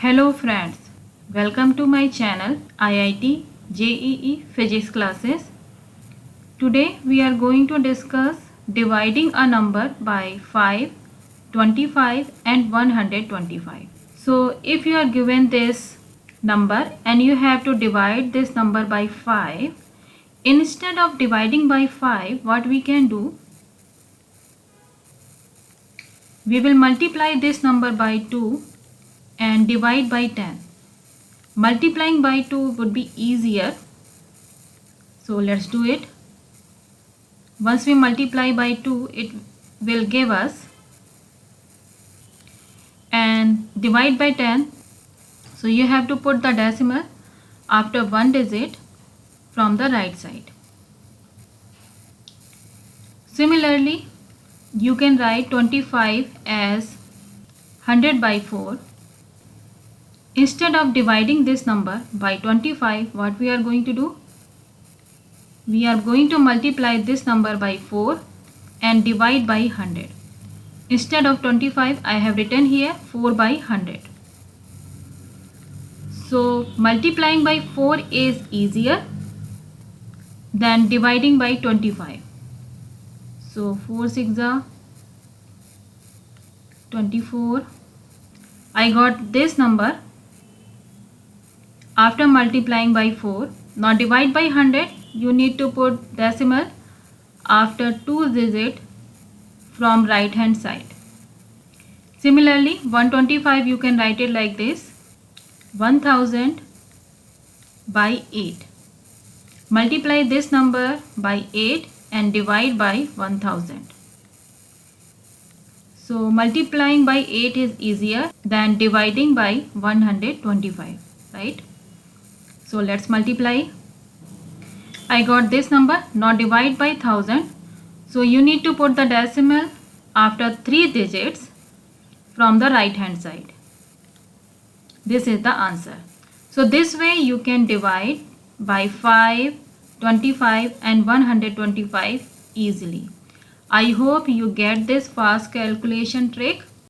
Hello friends, welcome to my channel IIT-JEE Physics classes. Today we are going to discuss dividing a number by 5, 25 and 125. So if you are given this number and you have to divide this number by 5, instead of dividing by 5, what we can do? We will multiply this number by 2 and divide by 10. Multiplying by 2 would be easier. So let's do it. Once we multiply by 2, it will give us, and divide by 10. So you have to put the decimal after one digit from the right side. Similarly, you can write 25 as 100 by 4. Instead of dividing this number by 25, what we are going to do? We are going to multiply this number by 4 and divide by 100. Instead of 25, I have written here 4 by 100. So multiplying by 4 is easier than dividing by 25. So 4 6 are 24. I got this number after multiplying by 4. Now divide by 100, you need to put decimal after 2 digit from right hand side. Similarly, 125 you can write it like this: 1000 by 8. Multiply this number by 8 and divide by 1000. So multiplying by 8 is easier than dividing by 125, right? So let's multiply. I got this number. Now divide by 1000. So you need to put the decimal after 3 digits from the right hand side. This is the answer. So this way you can divide by 5, 25 and 125 easily. I hope you get this fast calculation trick.